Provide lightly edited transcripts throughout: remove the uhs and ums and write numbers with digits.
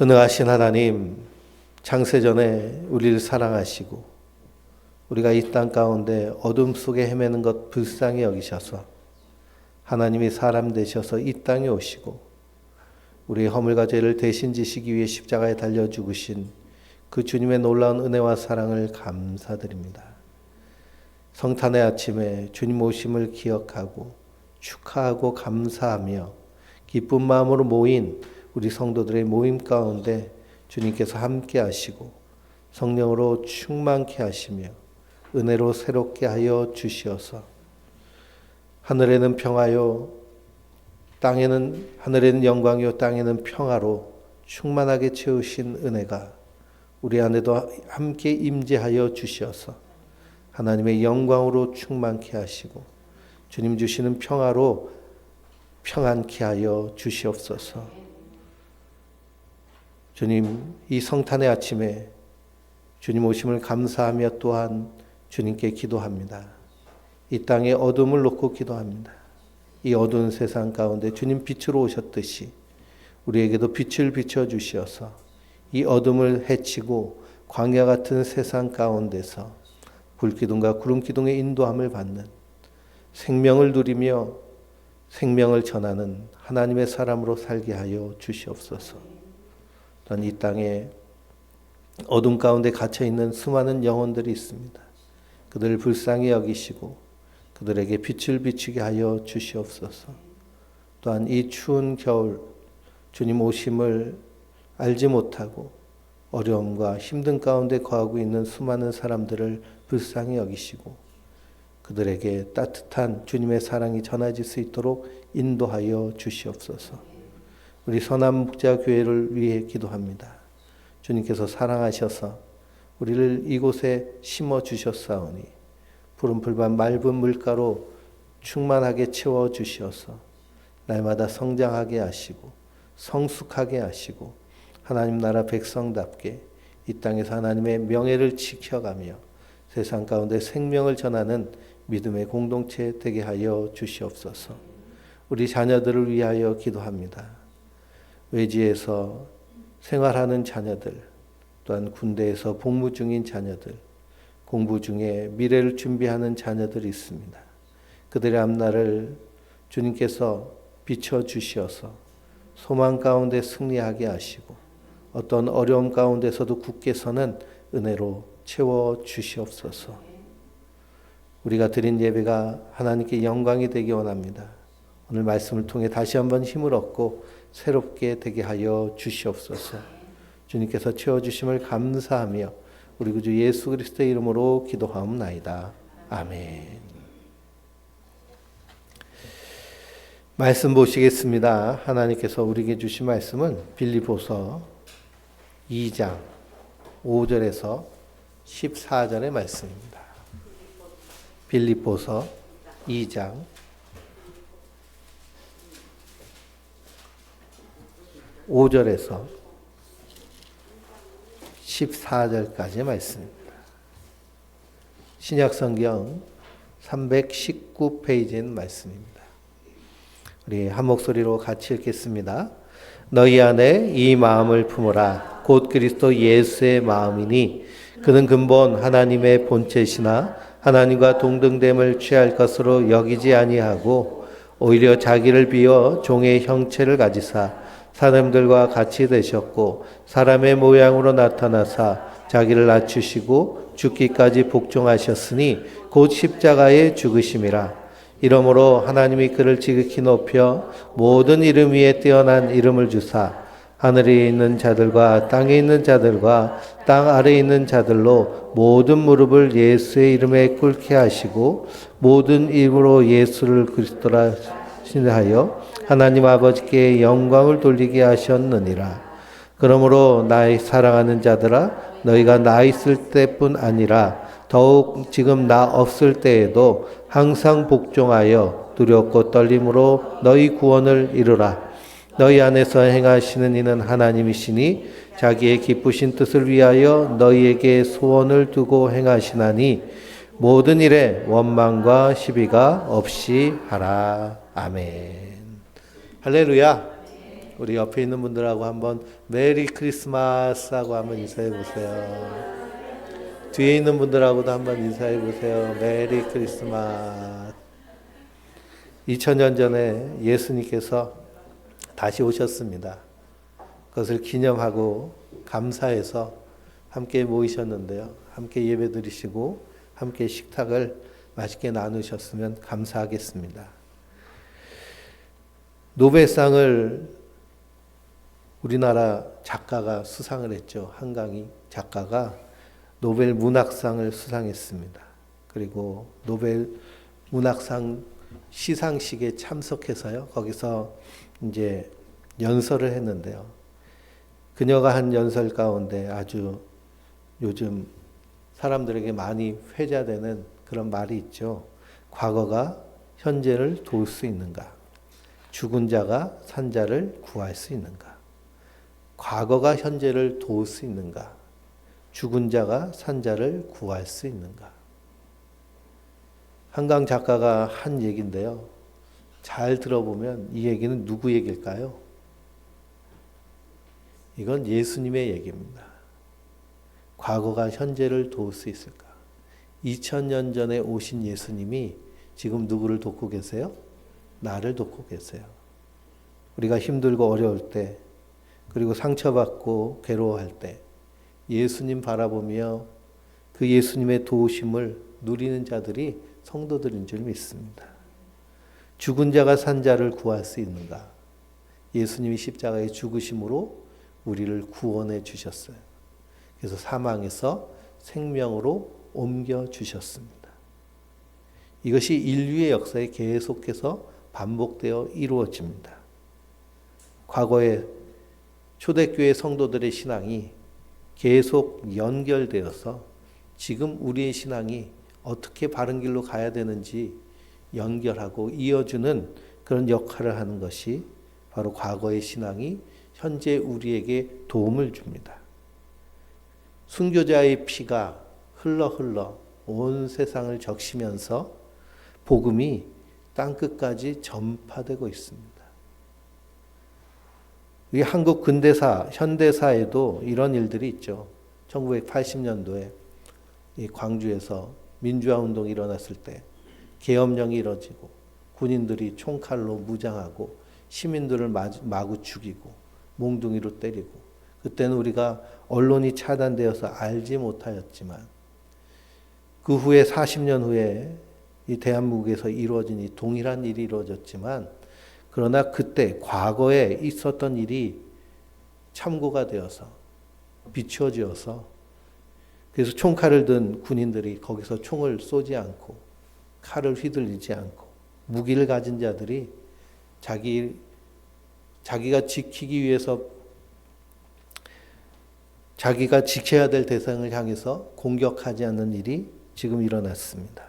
전능하신 하나님, 창세전에 우리를 사랑하시고 우리가 이 땅 가운데 어둠 속에 헤매는 것 불쌍히 여기셔서 하나님이 사람 되셔서 이 땅에 오시고 우리의 허물과 죄를 대신 지시기 위해 십자가에 달려 죽으신 그 주님의 놀라운 은혜와 사랑을 감사드립니다. 성탄의 아침에 주님 오심을 기억하고 축하하고 감사하며 기쁜 마음으로 모인 우리 성도들의 모임 가운데 주님께서 함께 하시고 성령으로 충만케 하시며 은혜로 새롭게 하여 주시어서 하늘에는 평화요 하늘에는 영광이요 땅에는 평화로 충만하게 채우신 은혜가 우리 안에도 함께 임재하여 주시어서 하나님의 영광으로 충만케 하시고 주님 주시는 평화로 평안케 하여 주시옵소서. 주님, 이 성탄의 아침에 주님 오심을 감사하며 또한 주님께 기도합니다. 이 땅에 어둠을 놓고 기도합니다. 이 어두운 세상 가운데 주님 빛으로 오셨듯이 우리에게도 빛을 비춰 주시어서 이 어둠을 헤치고 광야 같은 세상 가운데서 불기둥과 구름기둥의 인도함을 받는 생명을 누리며 생명을 전하는 하나님의 사람으로 살게 하여 주시옵소서. 또한 이 땅에 어둠 가운데 갇혀있는 수많은 영혼들이 있습니다. 그들을 불쌍히 여기시고 그들에게 빛을 비추게 하여 주시옵소서. 또한 이 추운 겨울 주님 오심을 알지 못하고 어려움과 힘든 가운데 거하고 있는 수많은 사람들을 불쌍히 여기시고 그들에게 따뜻한 주님의 사랑이 전해질 수 있도록 인도하여 주시옵소서. 우리 선한목자교회를 위해 기도합니다. 주님께서 사랑하셔서 우리를 이곳에 심어주셨사오니 푸른 풀밭 맑은 물가로 충만하게 채워주셔서 날마다 성장하게 하시고 성숙하게 하시고 하나님 나라 백성답게 이 땅에서 하나님의 명예를 지켜가며 세상 가운데 생명을 전하는 믿음의 공동체 되게 하여 주시옵소서. 우리 자녀들을 위하여 기도합니다. 외지에서 생활하는 자녀들, 또한 군대에서 복무 중인 자녀들, 공부 중에 미래를 준비하는 자녀들이 있습니다. 그들의 앞날을 주님께서 비춰주시어서 소망 가운데 승리하게 하시고 어떤 어려움 가운데서도 굳게 서는 은혜로 채워주시옵소서. 우리가 드린 예배가 하나님께 영광이 되기 원합니다. 오늘 말씀을 통해 다시 한번 힘을 얻고 새롭게 되게 하여 주시옵소서. 주님께서 채워주심을 감사하며 우리 구주 예수 그리스도의 이름으로 기도하옵나이다. 아멘. 말씀 보시겠습니다. 하나님께서 우리에게 주신 말씀은 빌립보서 2장 5절에서 14절의 말씀입니다. 빌립보서 2장 5절에서 14절까지의 말씀입니다. 신약성경 319페이지의 말씀입니다. 우리 한 목소리로 같이 읽겠습니다. 너희 안에 이 마음을 품으라. 곧 그리스도 예수의 마음이니 그는 근본 하나님의 본체시나 하나님과 동등됨을 취할 것으로 여기지 아니하고 오히려 자기를 비워 종의 형체를 가지사 사람들과 같이 되셨고 사람의 모양으로 나타나사 자기를 낮추시고 죽기까지 복종하셨으니 곧 십자가에 죽으심이라. 이러므로 하나님이 그를 지극히 높여 모든 이름 위에 뛰어난 이름을 주사 하늘에 있는 자들과 땅에 있는 자들과 땅 아래에 있는 자들로 모든 무릎을 예수의 이름에 꿇게 하시고 모든 이름으로 예수를 그리스도라 신하여 하나님 아버지께 영광을 돌리게 하셨느니라. 그러므로 나의 사랑하는 자들아 너희가 나 있을 때뿐 아니라 더욱 지금 나 없을 때에도 항상 복종하여 두렵고 떨림으로 너희 구원을 이루라. 너희 안에서 행하시는 이는 하나님이시니 자기의 기쁘신 뜻을 위하여 너희에게 소원을 두고 행하시나니 모든 일에 원망과 시비가 없이 하라. 아멘. 할렐루야. 우리 옆에 있는 분들하고 한번 메리 크리스마스 하고 한번 인사해 보세요. 뒤에 있는 분들하고도 한번 인사해 보세요. 메리 크리스마스. 2000년 전에 예수님께서 다시 오셨습니다. 그것을 기념하고 감사해서 함께 모이셨는데요. 함께 예배 드리시고 함께 식탁을 맛있게 나누셨으면 감사하겠습니다. 노벨상을 우리나라 작가가 수상을 했죠. 한강희 작가가 노벨 문학상을 수상했습니다. 그리고 노벨 문학상 시상식에 참석해서요. 거기서 이제 연설을 했는데요. 그녀가 한 연설 가운데 아주 요즘 사람들에게 많이 회자되는 그런 말이 있죠. 과거가 현재를 도울 수 있는가? 죽은 자가 산 자를 구할 수 있는가? 과거가 현재를 도울 수 있는가? 죽은 자가 산 자를 구할 수 있는가? 한강 작가가 한 얘기인데요. 잘 들어보면 이 얘기는 누구 얘기일까요? 이건 예수님의 얘기입니다. 과거가 현재를 도울 수 있을까? 2000년 전에 오신 예수님이 지금 누구를 돕고 계세요? 나를 돕고 계세요. 우리가 힘들고 어려울 때, 그리고 상처받고 괴로워할 때 예수님 바라보며 그 예수님의 도우심을 누리는 자들이 성도들인 줄 믿습니다. 죽은 자가 산 자를 구할 수 있는가? 예수님이 십자가에 죽으심으로 우리를 구원해 주셨어요. 그래서 사망에서 생명으로 옮겨 주셨습니다. 이것이 인류의 역사에 계속해서 반복되어 이루어집니다. 과거에 초대교회 성도들의 신앙이 계속 연결되어서 지금 우리의 신앙이 어떻게 바른 길로 가야 되는지 연결하고 이어주는 그런 역할을 하는 것이 바로 과거의 신앙이 현재 우리에게 도움을 줍니다. 순교자의 피가 흘러 온 세상을 적시면서 복음이 땅끝까지 전파되고 있습니다. 이 한국 근대사, 현대사에도 이런 일들이 있죠. 1980년도에 이 광주에서 민주화 운동이 일어났을 때 계엄령이 이뤄지고 군인들이 총칼로 무장하고 시민들을 마구 죽이고 몽둥이로 때리고 그때는 우리가 언론이 차단되어서 알지 못하였지만 그 후에 40년 후에 이 대한민국에서 이루어진 이 동일한 일이 이루어졌지만 그러나 그때 과거에 있었던 일이 참고가 되어서 비추어지어서 그래서 총칼을 든 군인들이 거기서 총을 쏘지 않고 칼을 휘둘리지 않고 무기를 가진 자들이 자기가 지키기 위해서 자기가 지켜야 될 대상을 향해서 공격하지 않는 일이 지금 일어났습니다.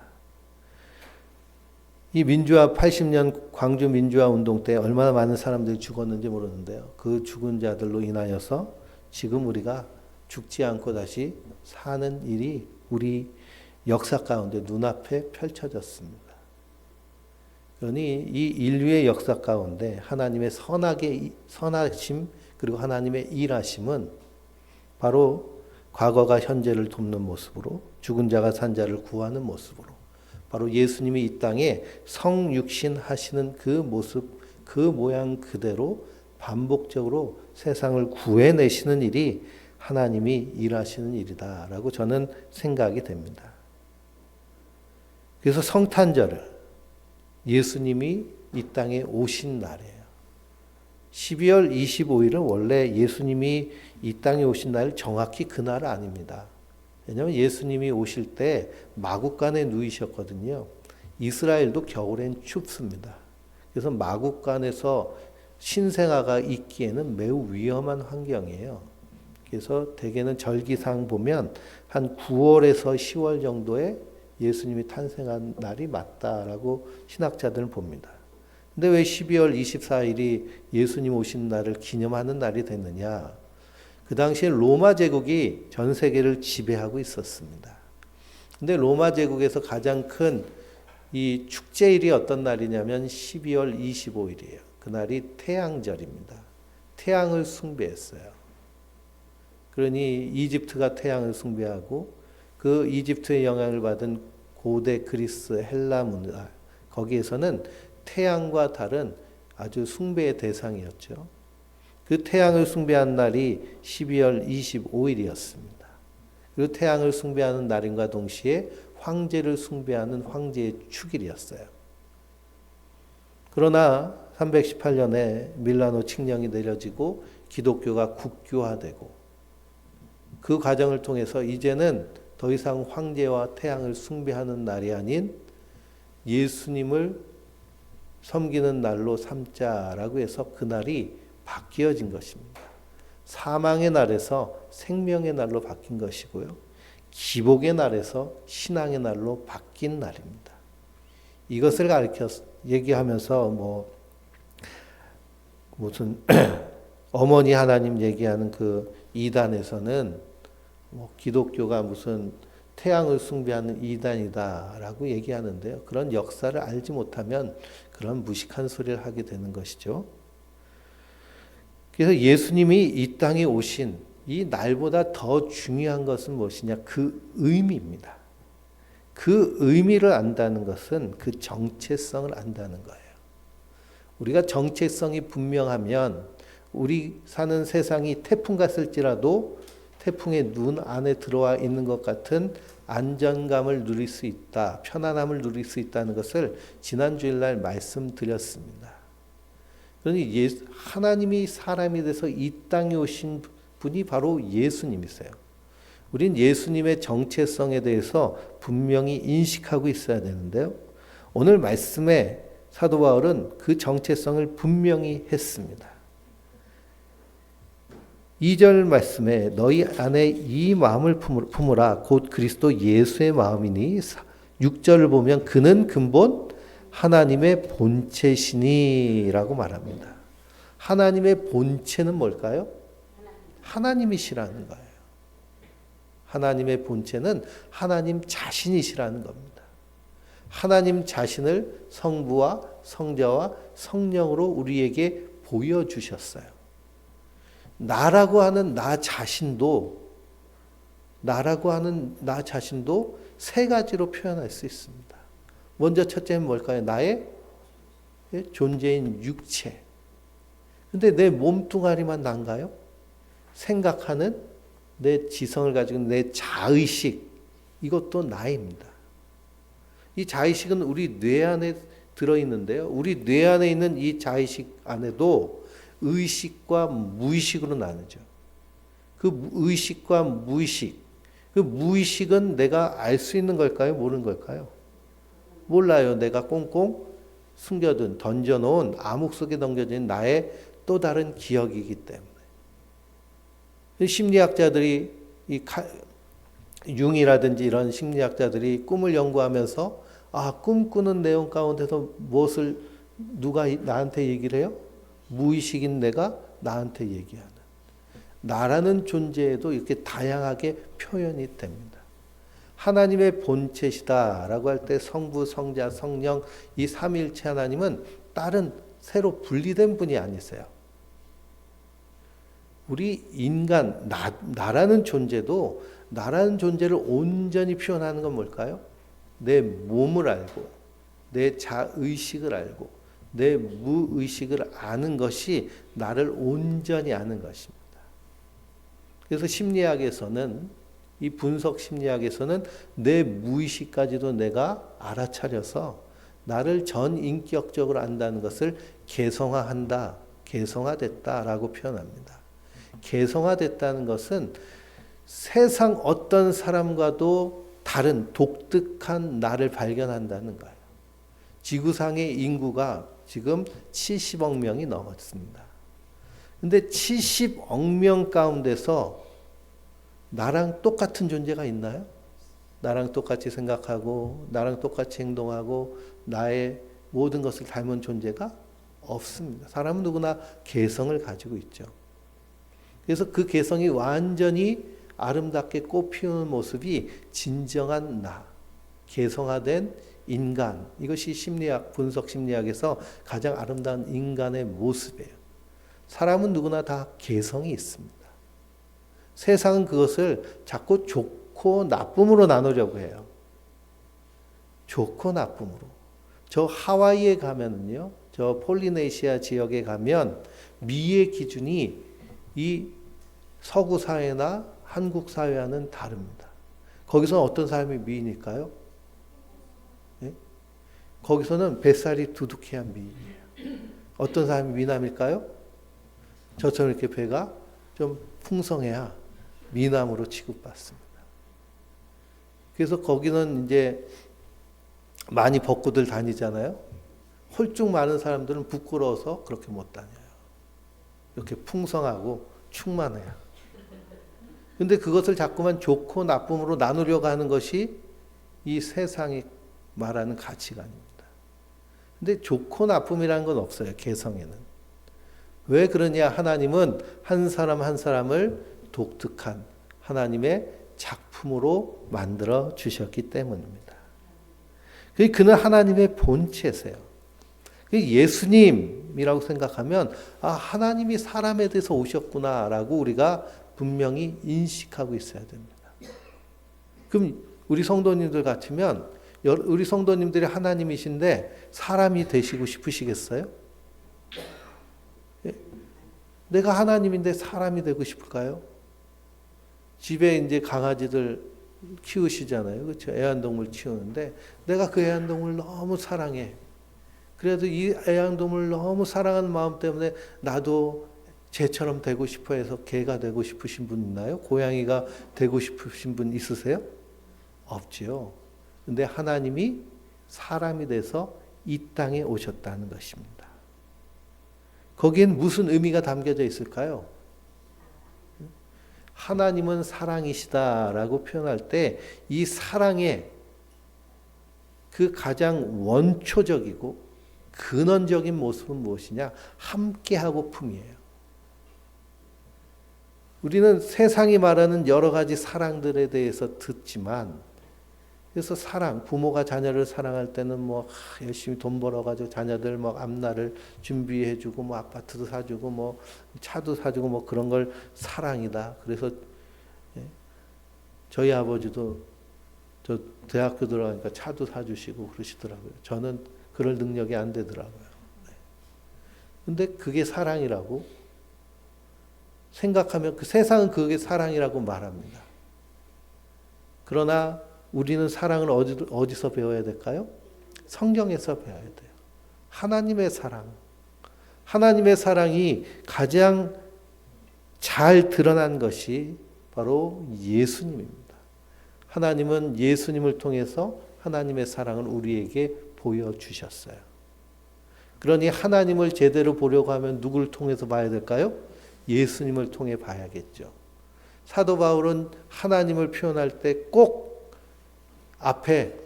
이 민주화 80년 광주 민주화 운동 때 얼마나 많은 사람들이 죽었는지 모르는데요. 그 죽은 자들로 인하여서 지금 우리가 죽지 않고 다시 사는 일이 우리 역사 가운데 눈앞에 펼쳐졌습니다. 그러니 이 인류의 역사 가운데 하나님의 선하심 그리고 하나님의 일하심은 바로 과거가 현재를 돕는 모습으로 죽은 자가 산 자를 구하는 모습으로 바로 예수님이 이 땅에 성육신 하시는 그 모습, 그 모양 그대로 반복적으로 세상을 구해내시는 일이 하나님이 일하시는 일이다라고 저는 생각이 됩니다. 그래서 성탄절을 예수님이 이 땅에 오신 날이에요. 12월 25일은 원래 예수님이 이 땅에 오신 날 정확히 그날 아닙니다. 왜냐하면 예수님이 오실 때 마구간에 누이셨거든요. 이스라엘도 겨울엔 춥습니다. 그래서 마구간에서 신생아가 있기에는 매우 위험한 환경이에요. 그래서 대개는 절기상 보면 한 9월에서 10월 정도에 예수님이 탄생한 날이 맞다라고 신학자들은 봅니다. 근데 왜 12월 24일이 예수님 오신 날을 기념하는 날이 됐느냐? 그 당시에 로마 제국이 전 세계를 지배하고 있었습니다. 근데 로마 제국에서 가장 큰 이 축제일이 어떤 날이냐면 12월 25일이에요. 그날이 태양절입니다. 태양을 숭배했어요. 그러니 이집트가 태양을 숭배하고 그 이집트의 영향을 받은 고대 그리스 헬라 문화, 거기에서는 태양과 달은 아주 숭배의 대상이었죠. 그 태양을 숭배한 날이 12월 25일이었습니다. 그리고 태양을 숭배하는 날인과 동시에 황제를 숭배하는 황제의 축일이었어요. 그러나 318년에 밀라노 칙령이 내려지고 기독교가 국교화되고 그 과정을 통해서 이제는 더 이상 황제와 태양을 숭배하는 날이 아닌 예수님을 섬기는 날로 삼자라고 해서 그날이 바뀌어진 것입니다. 사망의 날에서 생명의 날로 바뀐 것이고요. 기복의 날에서 신앙의 날로 바뀐 날입니다. 이것을 얘기하면서 무슨 어머니 하나님 얘기하는 그 이단에서는 기독교가 무슨 태양을 숭배하는 이단이다라고 얘기하는데요. 그런 역사를 알지 못하면 그런 무식한 소리를 하게 되는 것이죠. 그래서 예수님이 이 땅에 오신 이 날보다 더 중요한 것은 무엇이냐? 그 의미입니다. 그 의미를 안다는 것은 그 정체성을 안다는 거예요. 우리가 정체성이 분명하면 우리 사는 세상이 태풍 갔을지라도 태풍의 눈 안에 들어와 있는 것 같은 안정감을 누릴 수 있다, 편안함을 누릴 수 있다는 것을 지난 주일날 말씀드렸습니다. 그러니 하나님이 사람이 돼서 이 땅에 오신 분이 바로 예수님이세요. 우린 예수님의 정체성에 대해서 분명히 인식하고 있어야 되는데요. 오늘 말씀에 사도 바울은 그 정체성을 분명히 했습니다. 2절 말씀에 너희 안에 이 마음을 품으라 곧 그리스도 예수의 마음이니 6절을 보면 그는 근본 하나님의 본체시니라고 말합니다. 하나님의 본체는 뭘까요? 하나님이시라는 거예요. 하나님의 본체는 하나님 자신이시라는 겁니다. 하나님 자신을 성부와 성자와 성령으로 우리에게 보여주셨어요. 나라고 하는 나 자신도 세 가지로 표현할 수 있습니다. 먼저 첫째는 뭘까요? 나의 존재인 육체. 근데 내 몸뚱아리만 난가요? 생각하는 내 지성을 가지고 내 자의식, 이것도 나입니다. 이 자의식은 우리 뇌 안에 들어있는데요. 우리 뇌 안에 있는 이 자의식 안에도 의식과 무의식으로 나누죠. 그 의식과 무의식, 그 무의식은 내가 알 수 있는 걸까요? 모르는 걸까요? 몰라요. 내가 꽁꽁 숨겨둔, 던져놓은 암흑 속에 담겨진 나의 또 다른 기억이기 때문에. 심리학자들이 융이라든지 이런 심리학자들이 꿈을 연구하면서 꿈꾸는 내용 가운데서 무엇을 누가 나한테 얘기를 해요? 무의식인 내가 나한테 얘기하는. 나라는 존재에도 이렇게 다양하게 표현이 됩니다. 하나님의 본체시다라고 할 때 성부, 성자, 성령 이 삼위일체 하나님은 다른 새로 분리된 분이 아니세요. 우리 인간, 나라는 존재도 나라는 존재를 온전히 표현하는 건 뭘까요? 내 몸을 알고 내 자의식을 알고 내 무의식을 아는 것이 나를 온전히 아는 것입니다. 그래서 심리학에서는 이 분석 심리학에서는 내 무의식까지도 내가 알아차려서 나를 전인격적으로 안다는 것을 개성화한다, 개성화됐다라고 표현합니다. 개성화됐다는 것은 세상 어떤 사람과도 다른 독특한 나를 발견한다는 거예요. 지구상의 인구가 지금 70억 명이 넘었습니다. 근데 70억 명 가운데서 나랑 똑같은 존재가 있나요? 나랑 똑같이 생각하고 나랑 똑같이 행동하고 나의 모든 것을 닮은 존재가 없습니다. 사람은 누구나 개성을 가지고 있죠. 그래서 그 개성이 완전히 아름답게 꽃피우는 모습이 진정한 나, 개성화된 인간, 이것이 심리학, 분석 심리학에서 가장 아름다운 인간의 모습이에요. 사람은 누구나 다 개성이 있습니다. 세상은 그것을 자꾸 좋고 나쁨으로 나누려고 해요. 좋고 나쁨으로. 저 하와이에 가면은요, 저 폴리네시아 지역에 가면 미의 기준이 이 서구 사회나 한국 사회와는 다릅니다. 거기서는 어떤 사람이 미인일까요? 네? 거기서는 뱃살이 두둑해야 미인이에요. 어떤 사람이 미남일까요? 저처럼 이렇게 배가 좀 풍성해야 미남으로 취급받습니다. 그래서 거기는 이제 많이 벗고들 다니잖아요. 홀쭉 많은 사람들은 부끄러워서 그렇게 못 다녀요. 이렇게 풍성하고 충만해요. 근데 그것을 자꾸만 좋고 나쁨으로 나누려고 하는 것이 이 세상이 말하는 가치관입니다. 근데 좋고 나쁨이라는 건 없어요. 개성에는. 왜 그러냐? 하나님은 한 사람 한 사람을 독특한 하나님의 작품으로 만들어 주셨기 때문입니다. 그는 하나님의 본체세요. 예수님이라고 생각하면 하나님이 사람에 대해서 오셨구나라고 우리가 분명히 인식하고 있어야 됩니다. 그럼 우리 성도님들 같으면 우리 성도님들이 하나님이신데 사람이 되시고 싶으시겠어요? 내가 하나님인데 사람이 되고 싶을까요? 집에 이제 강아지들 키우시잖아요. 그렇죠? 애완동물 키우는데 내가 그 애완동물 너무 사랑해. 그래도 이 애완동물 너무 사랑하는 마음 때문에 나도 쟤처럼 되고 싶어 해서 개가 되고 싶으신 분 있나요? 고양이가 되고 싶으신 분 있으세요? 없지요. 근데 하나님이 사람이 돼서 이 땅에 오셨다는 것입니다. 거기엔 무슨 의미가 담겨져 있을까요? 하나님은 사랑이시다라고 표현할 때 이 사랑의 그 가장 원초적이고 근원적인 모습은 무엇이냐? 함께하고품이에요. 우리는 세상이 말하는 여러 가지 사랑들에 대해서 듣지만, 그래서 사랑, 부모가 자녀를 사랑할 때는 뭐 열심히 돈 벌어가지고 자녀들 뭐 앞날을 준비해주고 뭐 아파트도 사주고 뭐 차도 사주고 뭐 그런 걸 사랑이다. 그래서 저희 아버지도 저 대학교 들어가니까 차도 사주시고 그러시더라고요. 저는 그럴 능력이 안 되더라고요. 근데 그게 사랑이라고 생각하면 그 세상은 그게 사랑이라고 말합니다. 그러나 우리는 사랑을 어디서 배워야 될까요? 성경에서 배워야 돼요. 하나님의 사랑. 하나님의 사랑이 가장 잘 드러난 것이 바로 예수님입니다. 하나님은 예수님을 통해서 하나님의 사랑을 우리에게 보여주셨어요. 그러니 하나님을 제대로 보려고 하면 누구를 통해서 봐야 될까요? 예수님을 통해 봐야겠죠. 사도 바울은 하나님을 표현할 때 꼭 앞에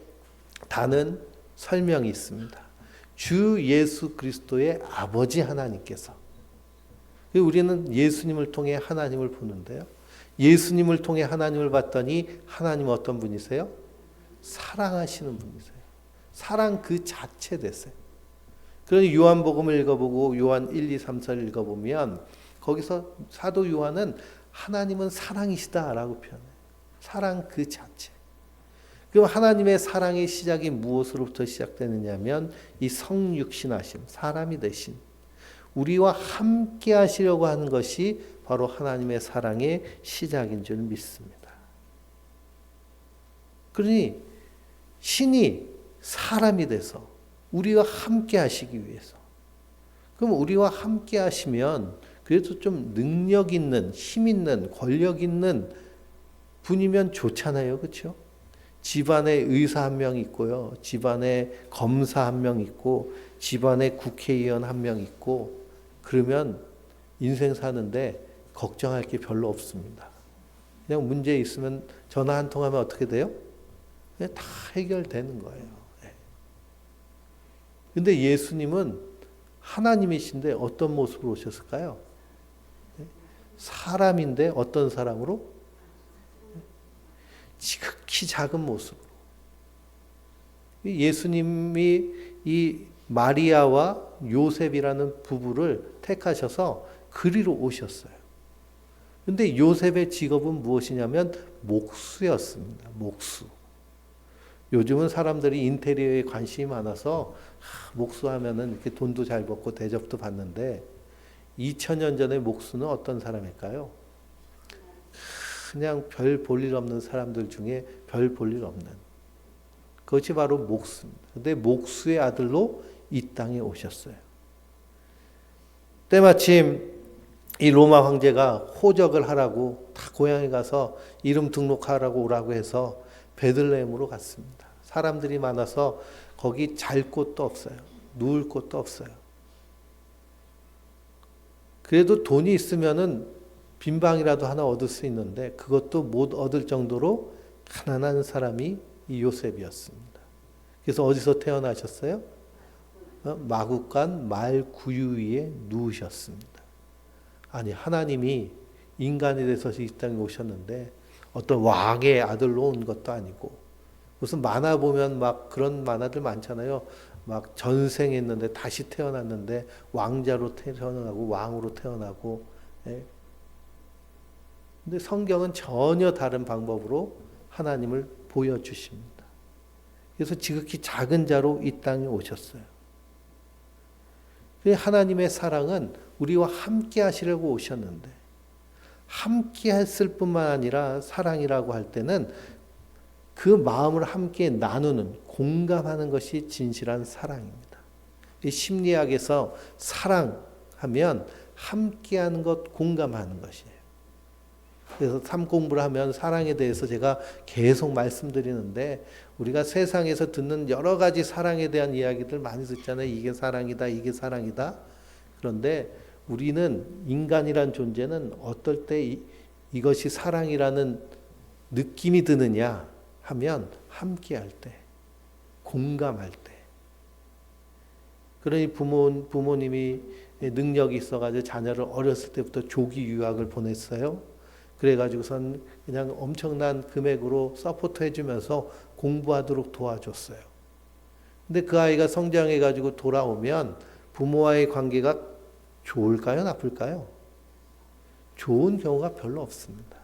다는 설명이 있습니다. 주 예수 그리스도의 아버지 하나님께서. 우리는 예수님을 통해 하나님을 보는데요. 예수님을 통해 하나님을 봤더니 하나님은 어떤 분이세요? 사랑하시는 분이세요. 사랑 그 자체 되세요. 그러니 요한복음을 읽어보고 요한 1, 2, 3, 4를 읽어보면 거기서 사도 요한은 하나님은 사랑이시다라고 표현해요. 사랑 그 자체. 그럼 하나님의 사랑의 시작이 무엇으로부터 시작되느냐면 이 성육신하심, 사람이 되신 우리와 함께 하시려고 하는 것이 바로 하나님의 사랑의 시작인 줄 믿습니다. 그러니 신이 사람이 돼서 우리와 함께 하시기 위해서, 그럼 우리와 함께 하시면 그래도 좀 능력 있는, 힘 있는, 권력 있는 분이면 좋잖아요. 그렇죠? 집안에 의사 한 명 있고요. 집안에 검사 한 명 있고 집안에 국회의원 한 명 있고 그러면 인생 사는데 걱정할 게 별로 없습니다. 그냥 문제 있으면 전화 한 통하면 어떻게 돼요? 그냥 다 해결되는 거예요. 근데 예수님은 하나님이신데 어떤 모습으로 오셨을까요? 사람인데 어떤 사람으로? 지극히 작은 모습으로. 예수님이 이 마리아와 요셉이라는 부부를 택하셔서 그리로 오셨어요. 근데 요셉의 직업은 무엇이냐면 목수였습니다. 목수. 요즘은 사람들이 인테리어에 관심이 많아서 목수하면은 이렇게 돈도 잘 벌고 대접도 받는데 2000년 전에 목수는 어떤 사람일까요? 그냥 별 볼 일 없는 사람들 중에 별 볼 일 없는 그것이 바로 목수입니다. 근데 목수의 아들로 이 땅에 오셨어요. 때마침 이 로마 황제가 호적을 하라고 다 고향에 가서 이름 등록하라고 오라고 해서 베들레헴으로 갔습니다. 사람들이 많아서 거기 잘 곳도 없어요. 누울 곳도 없어요. 그래도 돈이 있으면은 빈방이라도 하나 얻을 수 있는데 그것도 못 얻을 정도로 가난한 사람이 이 요셉이었습니다. 그래서 어디서 태어나셨어요? 마구간 말 구유 위에 누우셨습니다. 아니 하나님이 인간이 돼서 이 땅에 오셨는데 어떤 왕의 아들로 온 것도 아니고 무슨 만화 보면 막 그런 만화들 많잖아요. 막 전생했는데 다시 태어났는데 왕자로 태어나고 왕으로 태어나고. 예. 근데 성경은 전혀 다른 방법으로 하나님을 보여주십니다. 그래서 지극히 작은 자로 이 땅에 오셨어요. 하나님의 사랑은 우리와 함께 하시려고 오셨는데 함께 했을 뿐만 아니라 사랑이라고 할 때는 그 마음을 함께 나누는 공감하는 것이 진실한 사랑입니다. 이 심리학에서 사랑하면 함께하는 것, 공감하는 것이에요. 그래서 삶 공부를 하면 사랑에 대해서 제가 계속 말씀드리는데 우리가 세상에서 듣는 여러 가지 사랑에 대한 이야기들 많이 듣잖아요. 이게 사랑이다, 이게 사랑이다. 그런데 우리는 인간이란 존재는 어떨 때 이것이 사랑이라는 느낌이 드느냐 하면 함께할 때, 공감할 때. 그러니 부모님이 능력이 있어가지고 자녀를 어렸을 때부터 조기 유학을 보냈어요. 그래가지고선 그냥 엄청난 금액으로 서포트 해주면서 공부하도록 도와줬어요. 근데 그 아이가 성장해가지고 돌아오면 부모와의 관계가 좋을까요? 나쁠까요? 좋은 경우가 별로 없습니다.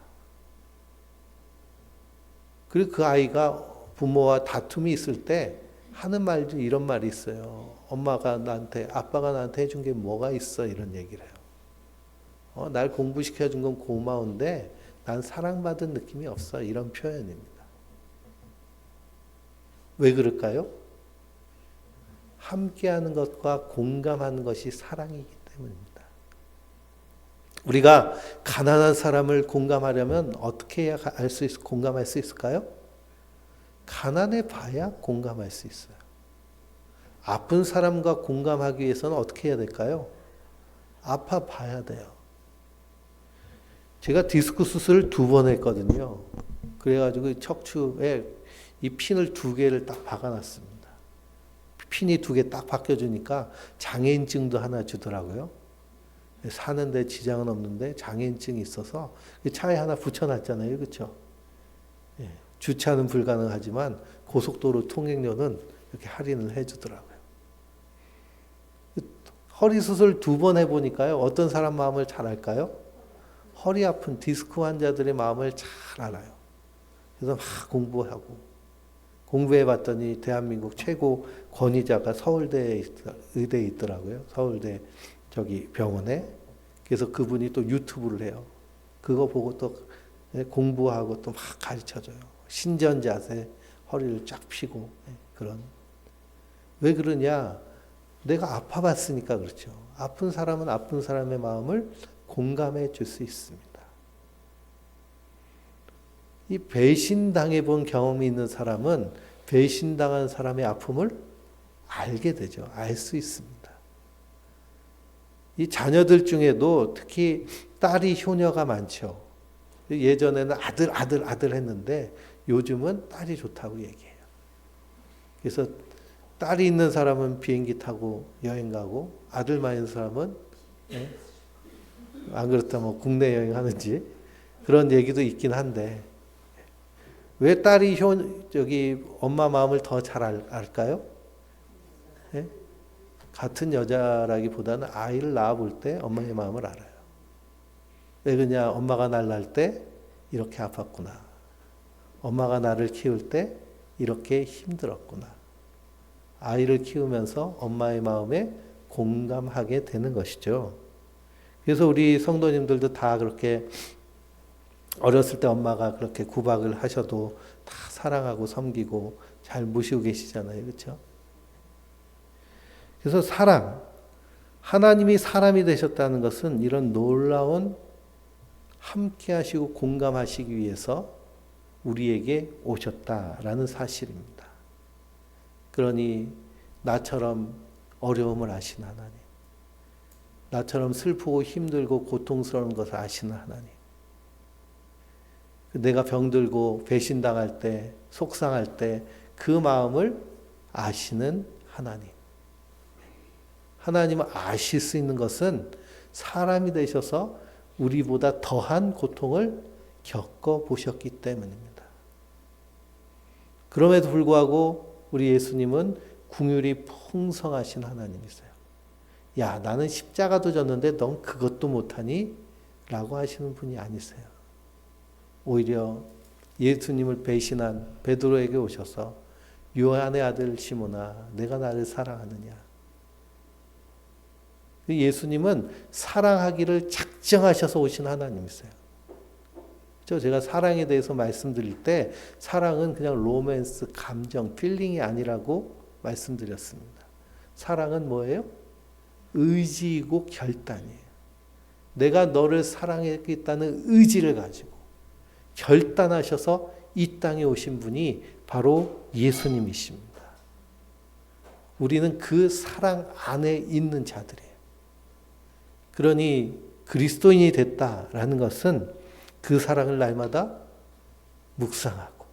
그리고 그 아이가 부모와 다툼이 있을 때 하는 말 중 이런 말이 있어요. 아빠가 나한테 해준 게 뭐가 있어? 이런 얘기를 해요. 날 공부시켜준 건 고마운데 난 사랑받은 느낌이 없어. 이런 표현입니다. 왜 그럴까요? 함께하는 것과 공감하는 것이 사랑이기 때문입니다. 우리가 가난한 사람을 공감하려면 어떻게 해야 공감할 수 있을까요? 가난해 봐야 공감할 수 있어요. 아픈 사람과 공감하기 위해서는 어떻게 해야 될까요? 아파 봐야 돼요. 제가 디스크 수술을 2번 했거든요. 그래가지고 척추에 이 핀을 2개를 딱 박아놨습니다. 핀이 2개 딱 박혀주니까 장애인증도 하나 주더라고요. 사는데 지장은 없는데 장애인증이 있어서 차에 하나 붙여놨잖아요. 그렇죠? 예, 주차는 불가능하지만 고속도로 통행료는 이렇게 할인을 해주더라고요. 허리 수술 2번 해보니까요. 어떤 사람 마음을 잘 알까요? 허리 아픈 디스크 환자들의 마음을 잘 알아요. 그래서 막 공부해봤더니 대한민국 최고 권위자가 서울대 의대에 있더라고요. 서울대 병원에. 그래서 그분이 또 유튜브를 해요. 그거 보고 또 공부하고 또 막 가르쳐줘요. 신전 자세, 허리를 쫙 펴고 그런. 왜 그러냐? 내가 아파봤으니까 그렇죠. 아픈 사람은 아픈 사람의 마음을 공감해 줄 수 있습니다. 이 배신당해 본 경험이 있는 사람은 배신당한 사람의 아픔을 알게 되죠. 알 수 있습니다. 이 자녀들 중에도 특히 딸이 효녀가 많죠. 예전에는 아들 했는데 요즘은 딸이 좋다고 얘기해요. 그래서 딸이 있는 사람은 비행기 타고 여행 가고 아들만 있는 사람은 안 그렇다면 국내 여행 하는지 그런 얘기도 있긴 한데 왜 딸이 엄마 마음을 더 잘 알까요? 네? 같은 여자라기보다는 아이를 낳아볼 때 엄마의 마음을 알아요. 왜 그러냐? 엄마가 날 낳을 때 이렇게 아팠구나. 엄마가 나를 키울 때 이렇게 힘들었구나. 아이를 키우면서 엄마의 마음에 공감하게 되는 것이죠. 그래서 우리 성도님들도 다 그렇게 어렸을 때 엄마가 그렇게 구박을 하셔도 다 사랑하고 섬기고 잘 모시고 계시잖아요. 그렇죠? 그래서 사랑, 하나님이 사람이 되셨다는 것은 이런 놀라운 함께 하시고 공감하시기 위해서 우리에게 오셨다라는 사실입니다. 그러니 나처럼 어려움을 아시는 하나님, 나처럼 슬프고 힘들고 고통스러운 것을 아시는 하나님, 내가 병들고 배신당할 때, 속상할 때 그 마음을 아시는 하나님. 하나님은 아실 수 있는 것은 사람이 되셔서 우리보다 더한 고통을 겪어보셨기 때문입니다. 그럼에도 불구하고 우리 예수님은 긍휼이 풍성하신 하나님이세요. 야, 나는 십자가도 졌는데 넌 그것도 못하니? 라고 하시는 분이 아니세요. 오히려 예수님을 배신한 베드로에게 오셔서 요한의 아들 시몬아, 내가 나를 사랑하느냐? 예수님은 사랑하기를 작정하셔서 오신 하나님이세요. 제가 사랑에 대해서 말씀드릴 때 사랑은 그냥 로맨스, 감정, 필링이 아니라고 말씀드렸습니다. 사랑은 뭐예요? 의지이고 결단이에요. 내가 너를 사랑하겠다는 의지를 가지고 결단하셔서 이 땅에 오신 분이 바로 예수님이십니다. 우리는 그 사랑 안에 있는 자들이에요. 그러니 그리스도인이 됐다라는 것은 그 사랑을 날마다 묵상하고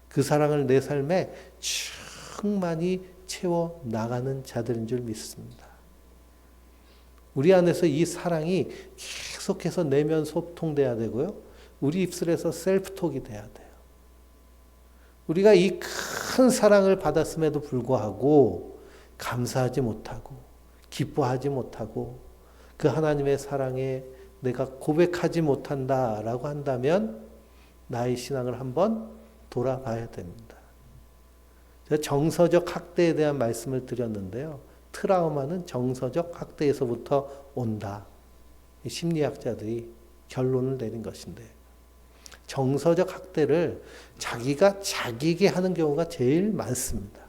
그 사랑을 내 삶에 충만히 채워 나가는 자들인 줄 믿습니다. 우리 안에서 이 사랑이 계속해서 내면 소통돼야 되고요. 우리 입술에서 셀프톡이 돼야 돼요. 우리가 이 큰 사랑을 받았음에도 불구하고 감사하지 못하고 기뻐하지 못하고 그 하나님의 사랑에 내가 고백하지 못한다라고 한다면 나의 신앙을 한번 돌아봐야 됩니다. 제가 정서적 학대에 대한 말씀을 드렸는데요. 트라우마는 정서적 학대에서부터 온다. 심리학자들이 결론을 내린 것인데 정서적 학대를 자기가 자기에게 하는 경우가 제일 많습니다.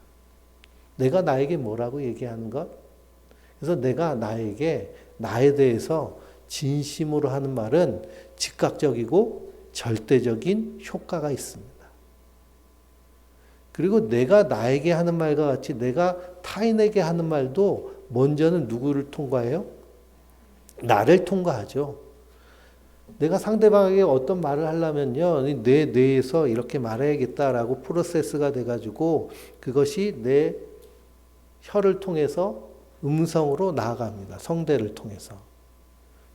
내가 나에게 뭐라고 얘기하는 것? 그래서 내가 나에게 나에 대해서 진심으로 하는 말은 즉각적이고 절대적인 효과가 있습니다. 그리고 내가 나에게 하는 말과 같이 내가 타인에게 하는 말도 먼저는 누구를 통과해요? 나를 통과하죠. 내가 상대방에게 어떤 말을 하려면요, 내 뇌에서 이렇게 말해야겠다라고 프로세스가 돼가지고 그것이 내 혀를 통해서 음성으로 나아갑니다. 성대를 통해서.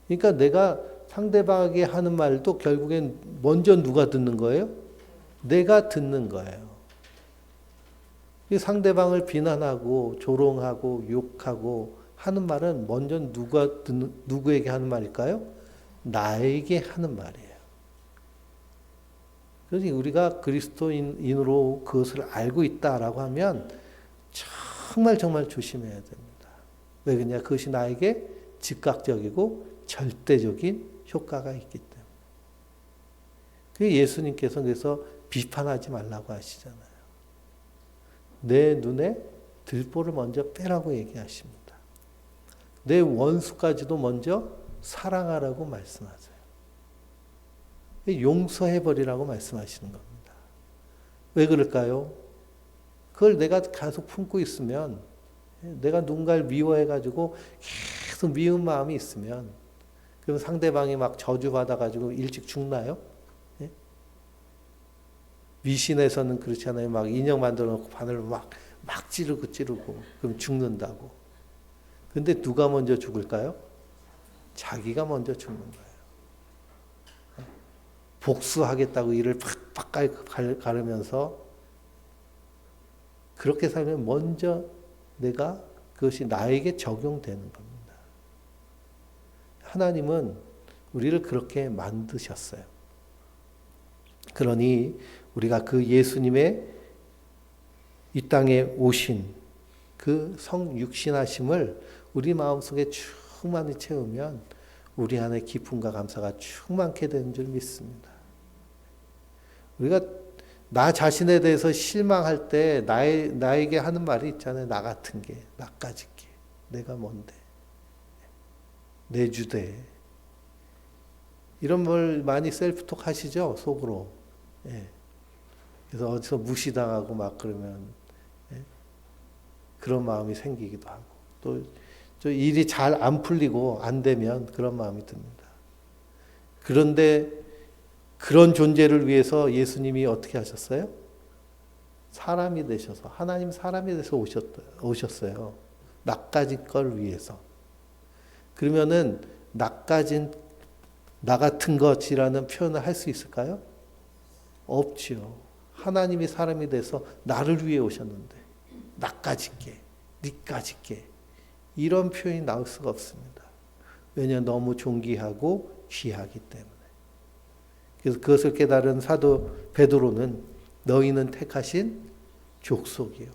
그러니까 내가 상대방에게 하는 말도 결국엔 먼저 누가 듣는 거예요? 내가 듣는 거예요. 상대방을 비난하고 조롱하고 욕하고 하는 말은 먼저 누구에게 하는 말일까요? 나에게 하는 말이에요. 그래서 우리가 그리스도인으로 그것을 알고 있다라고 하면 정말 조심해야 됩니다. 왜 그러냐? 그것이 나에게 즉각적이고 절대적인 효과가 있기 때문에. 예수님께서 그래서 비판하지 말라고 하시잖아요. 내 눈에 들보를 먼저 빼라고 얘기하십니다. 내 원수까지도 먼저 사랑하라고 말씀하세요. 용서해버리라고 말씀하시는 겁니다. 왜 그럴까요? 그걸 내가 계속 품고 있으면, 내가 누군가를 미워해가지고 계속 미운 마음이 있으면, 그럼 상대방이 막 저주받아가지고 일찍 죽나요? 예? 미신에서는 그렇잖아요. 막 인형 만들어 놓고 바늘로 막 찌르고 그럼 죽는다고. 근데 누가 먼저 죽을까요? 자기가 먼저 죽는 거예요. 복수하겠다고 이를 팍팍 가르면서 그렇게 살면 먼저 그것이 나에게 적용되는 겁니다. 하나님은 우리를 그렇게 만드셨어요. 그러니 우리가 그 예수님의 이 땅에 오신 그 성육신하심을 우리 마음속에 충만히 채우면 우리 안에 기쁨과 감사가 충만케 되는 줄 믿습니다. 우리가 나 자신에 대해서 실망할 때 나에게 하는 말이 있잖아요. 나 같은 게, 나까짓 게, 내가 뭔데, 내 주대. 이런 걸 많이 셀프톡 하시죠, 속으로. 예. 그래서 어디서 무시당하고 막 그러면 그런 마음이 생기기도 하고, 또 일이 잘 안 풀리고 안 되면 그런 마음이 듭니다. 그런데 그런 존재를 위해서 예수님이 어떻게 하셨어요? 사람이 되셔서, 하나님 사람이 돼서 오셨어요. 낯가진 걸 위해서. 그러면은 낯가진 나 같은 것이라는 표현을 할 수 있을까요? 없지요. 하나님이 사람이 돼서 나를 위해 오셨는데 나까짓게, 니까짓게 이런 표현이 나올 수가 없습니다. 왜냐하면 너무 존귀하고 귀하기 때문에. 그래서 그것을 깨달은 사도 베드로는 너희는 택하신 족속이요,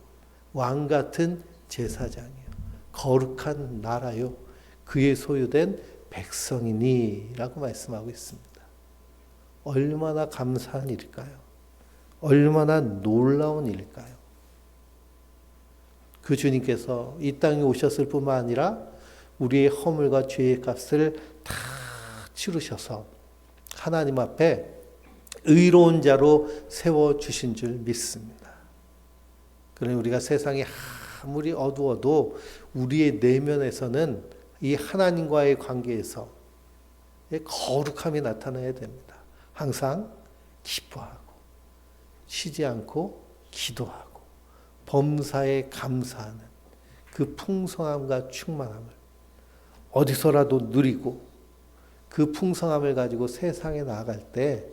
왕 같은 제사장이요, 거룩한 나라요, 그의 소유된 백성이니 라고 말씀하고 있습니다. 얼마나 감사한 일일까요? 얼마나 놀라운 일일까요? 그 주님께서 이 땅에 오셨을 뿐만 아니라 우리의 허물과 죄의 값을 다 치르셔서 하나님 앞에 의로운 자로 세워주신 줄 믿습니다. 그러니 우리가 세상이 아무리 어두워도 우리의 내면에서는 이 하나님과의 관계에서 거룩함이 나타나야 됩니다. 항상 기뻐하고 쉬지 않고 기도하고 범사에 감사하는 그 풍성함과 충만함을 어디서라도 누리고 그 풍성함을 가지고 세상에 나아갈 때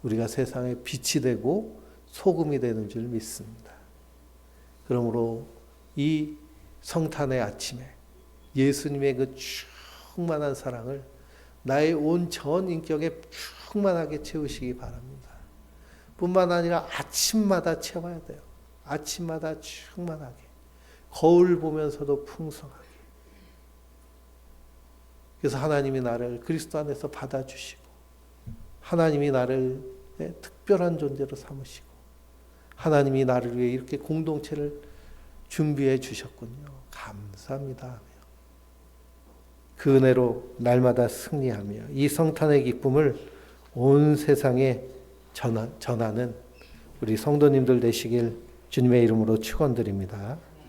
우리가 세상에 빛이 되고 소금이 되는 줄 믿습니다. 그러므로 이 성탄의 아침에 예수님의 그 충만한 사랑을 나의 온 전 인격에 충만하게 채우시기 바랍니다. 뿐만 아니라 아침마다 채워야 돼요. 아침마다 충만하게. 거울 보면서도 풍성하게. 그래서 하나님이 나를 그리스도 안에서 받아주시고 하나님이 나를 특별한 존재로 삼으시고 하나님이 나를 위해 이렇게 공동체를 준비해 주셨군요. 감사합니다. 그 은혜로 날마다 승리하며 이 성탄의 기쁨을 온 세상에 전하는 우리 성도님들 되시길 주님의 이름으로 축원드립니다.